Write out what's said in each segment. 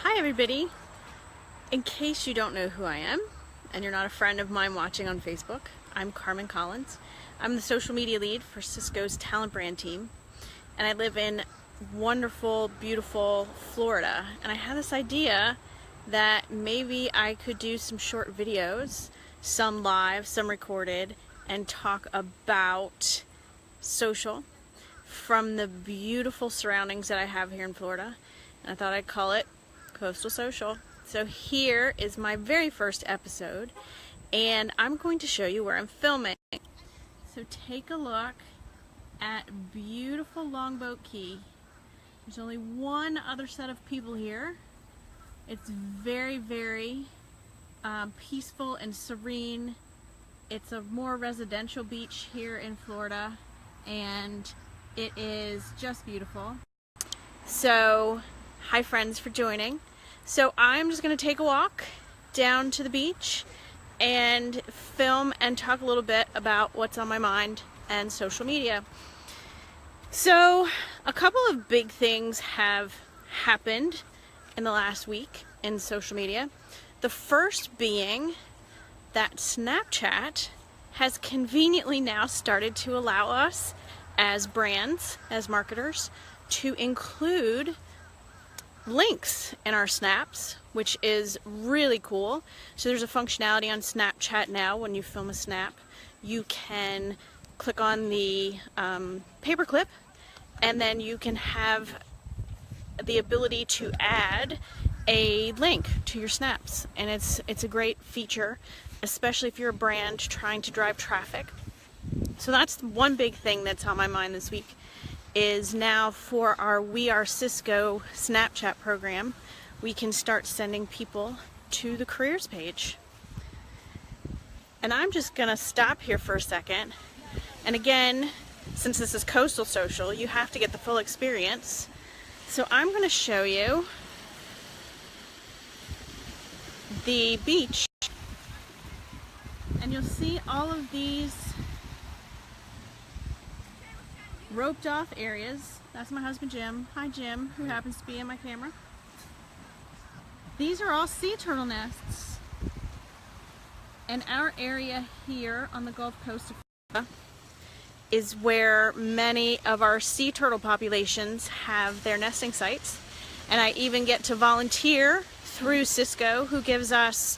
Hi everybody. In case you don't know who I am and you're not a friend of mine watching on Facebook, I'm Carmen Collins. I'm the social media lead for Cisco's talent brand team, and I live in wonderful, beautiful Florida. And I had this idea that maybe I could do some short videos, some live, some recorded, and talk about social from the beautiful surroundings that I have here in Florida. And I thought I'd call it Coastal Social. So here is my very first episode, and I'm going to show you where I'm filming. So take a look at beautiful Longboat Key. There's only one other set of people here. It's very, very peaceful and serene. It's a more residential beach here in Florida, and it is just beautiful. So hi friends for joining. So I'm just going to take a walk down to the beach and film and talk a little bit about what's on my mind and social media. So a couple of big things have happened in the last week in social media. The first being that Snapchat has conveniently now started to allow us as brands, as marketers, to include links in our snaps, which is really cool. So there's a functionality on Snapchat now. When you film a snap, you can click on the paperclip, and then you can have the ability to add a link to your snaps, and it's a great feature, especially if you're a brand trying to drive traffic. So that's one big thing that's on my mind this week, is now for our WeAreCisco Snapchat program, we can start sending people to the careers page. And I'm just gonna stop here for a second. And again, since this is Coastal Social, you have to get the full experience. So I'm gonna show you the beach. And you'll see all of these roped off areas. That's my husband Jim. Hi Jim, who happens to be in my camera. These are all sea turtle nests. And our area here on the Gulf Coast of Florida is where many of our sea turtle populations have their nesting sites. And I even get to volunteer through Cisco, who gives us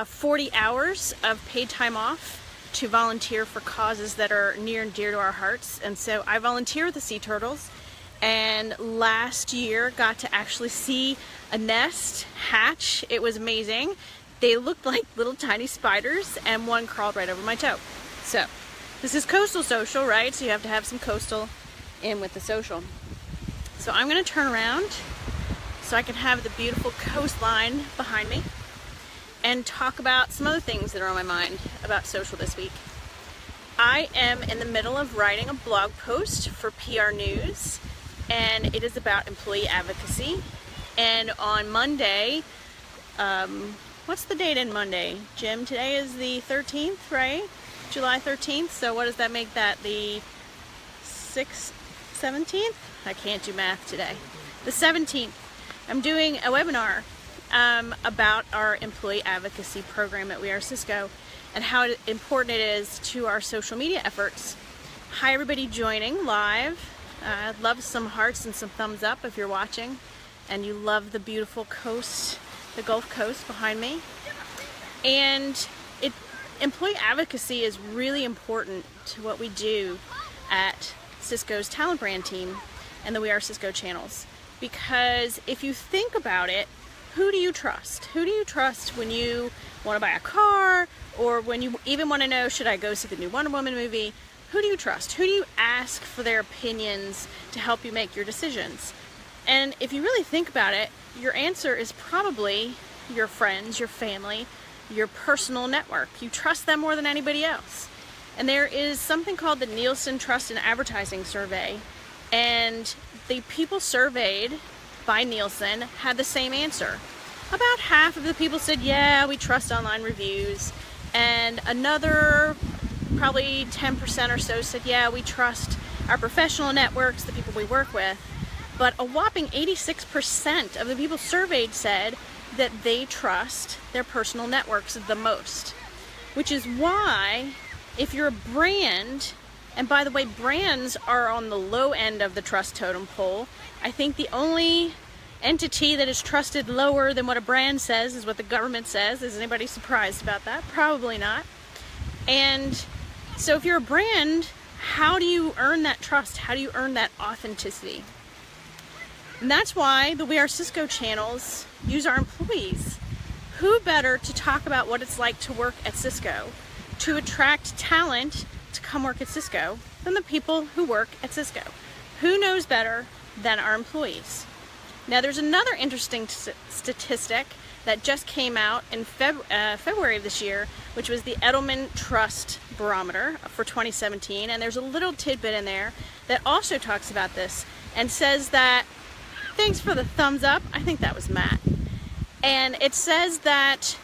40 hours of paid time off to volunteer for causes that are near and dear to our hearts. And so I volunteer with the sea turtles, and last year got to actually see a nest hatch. It was amazing. They looked like little tiny spiders, and one crawled right over my toe. So this is Coastal Social, right? So you have to have some coastal in with the social. So I'm going to turn around so I can have the beautiful coastline behind me and talk about some other things that are on my mind about social this week. I am in the middle of writing a blog post for PR News, and it is about employee advocacy. And on Monday, what's the date in Monday, Jim? Today is the 13th, right? July 13th. So what does that make that? The 6th, 17th? I can't do math today. The 17th. I'm doing a webinar about our employee advocacy program at WeAreCisco and how important it is to our social media efforts. Hi everybody joining live. I'd love some hearts and some thumbs up if you're watching and you love the beautiful coast, the Gulf Coast behind me. And employee advocacy is really important to what we do at Cisco's talent brand team and the WeAreCisco channels, because if you think about it, who do you trust? Who do you trust when you want to buy a car, or when you even want to know, should I go see the new Wonder Woman movie? Who do you trust? Who do you ask for their opinions to help you make your decisions? And if you really think about it, your answer is probably your friends, your family, your personal network. You trust them more than anybody else. And there is something called the Nielsen Trust in Advertising Survey, and the people surveyed by Nielsen had the same answer. About half of the people said, yeah, we trust online reviews, and another probably 10% or so said, yeah, we trust our professional networks, the people we work with. but a whopping 86% of the people surveyed said that they trust their personal networks the most. Which is why, if you're a brand, and by the way, brands are on the low end of the trust totem pole. I think the only entity that is trusted lower than what a brand says is what the government says. Is anybody surprised about that? Probably not. And so if you're a brand, how do you earn that trust? How do you earn that authenticity? And that's why the WeAreCisco channels use our employees. Who better to talk about what it's like to work at Cisco, to attract talent to come work at Cisco, than the people who work at Cisco? Who knows better than our employees? Now, there's another interesting statistic that just came out in February of this year, which was the Edelman Trust Barometer for 2017, and there's a little tidbit in there that also talks about this and says that, thanks for the thumbs up, I think that was Matt, and it says that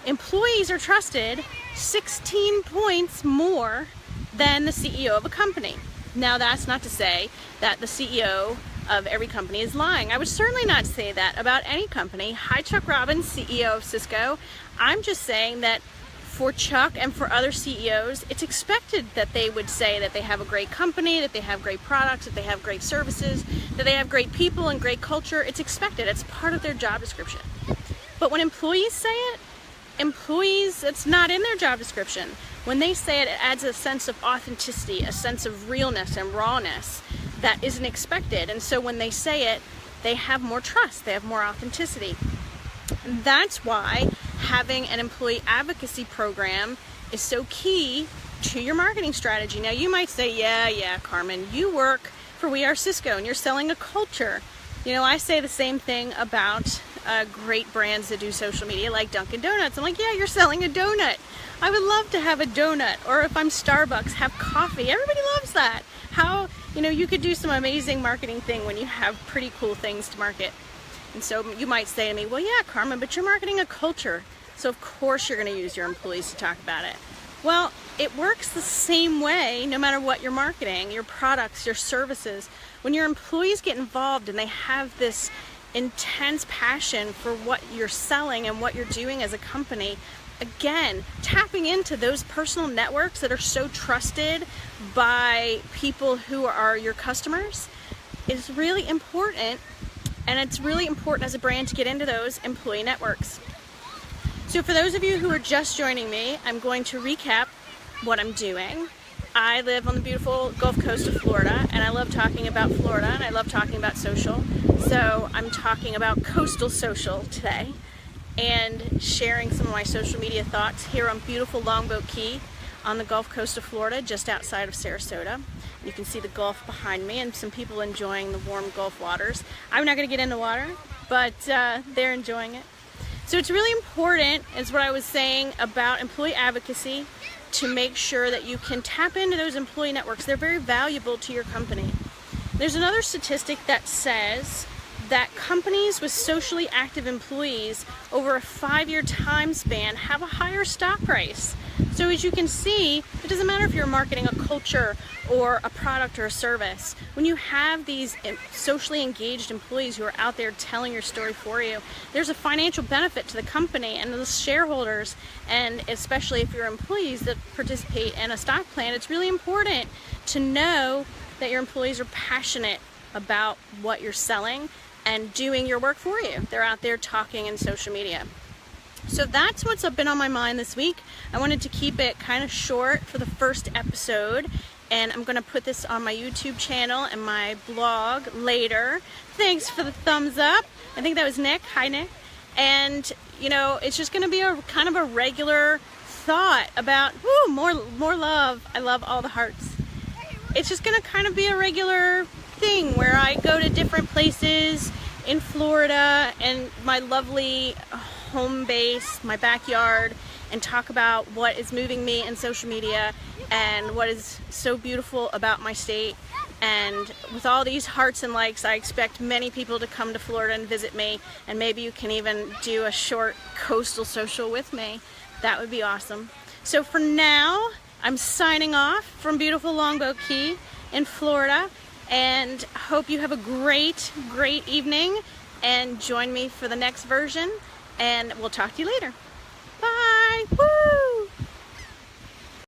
employees are trusted 16 points more than the CEO of a company. Now, that's not to say that the CEO of every company is lying. I would certainly not say that about any company. Hi, Chuck Robbins, CEO of Cisco. I'm just saying that for Chuck and for other CEOs, it's expected that they would say that they have a great company, that they have great products, that they have great services, that they have great people and great culture. It's expected. It's part of their job description. But when employees say it, it's not in their job description. When they say it, it adds a sense of authenticity, a sense of realness and rawness that isn't expected. And so when they say it, they have more trust, they have more authenticity. And that's why having an employee advocacy program is so key to your marketing strategy. Now, you might say, yeah, Carmen, you work for WeAreCisco and you're selling a culture. You know, I say the same thing about great brands that do social media like Dunkin' Donuts. I'm like, yeah, you're selling a donut. I would love to have a donut. Or if I'm Starbucks, have coffee. Everybody loves that. How, you could do some amazing marketing thing when you have pretty cool things to market. And so you might say to me, well, yeah, Carmen, but you're marketing a culture. So of course you're going to use your employees to talk about it. Well, it works the same way no matter what you're marketing, your products, your services. When your employees get involved and they have this intense passion for what you're selling and what you're doing as a company, again, tapping into those personal networks that are so trusted by people who are your customers is really important. And it's really important as a brand to get into those employee networks. So for those of you who are just joining me, I'm going to recap what I'm doing. I live on the beautiful Gulf Coast of Florida, and I love talking about Florida, and I love talking about social. So I'm talking about coastal social today and sharing some of my social media thoughts here on beautiful Longboat Key on the Gulf Coast of Florida, just outside of Sarasota. You can see the Gulf behind me and some people enjoying the warm Gulf waters. I'm not going to get into water, but they're enjoying it. So it's really important, is what I was saying about employee advocacy, to make sure that you can tap into those employee networks. They're very valuable to your company. There's another statistic that says that companies with socially active employees over a 5-year time span have a higher stock price. So as you can see, it doesn't matter if you're marketing a culture or a product or a service. When you have these socially engaged employees who are out there telling your story for you, there's a financial benefit to the company and the shareholders, and especially if you're employees that participate in a stock plan, it's really important to know that your employees are passionate about what you're selling and doing your work for you. They're out there talking in social media. So that's what's been on my mind this week. I wanted to keep it kind of short for the first episode, and I'm going to put this on my YouTube channel and my blog later. Thanks for the thumbs up. I think that was Nick. Hi, Nick. And, it's just going to be a kind of a regular thought about, more love. I love all the hearts. It's just going to kind of be a regular thing where I go to different places in Florida and my lovely home base, my backyard, and talk about what is moving me in social media and what is so beautiful about my state. And with all these hearts and likes, I expect many people to come to Florida and visit me, and maybe you can even do a short coastal social with me. That would be awesome. So for now, I'm signing off from beautiful Longboat Key in Florida, and hope you have a great evening, and join me for the next version, and we'll talk to you later. Bye. Woo!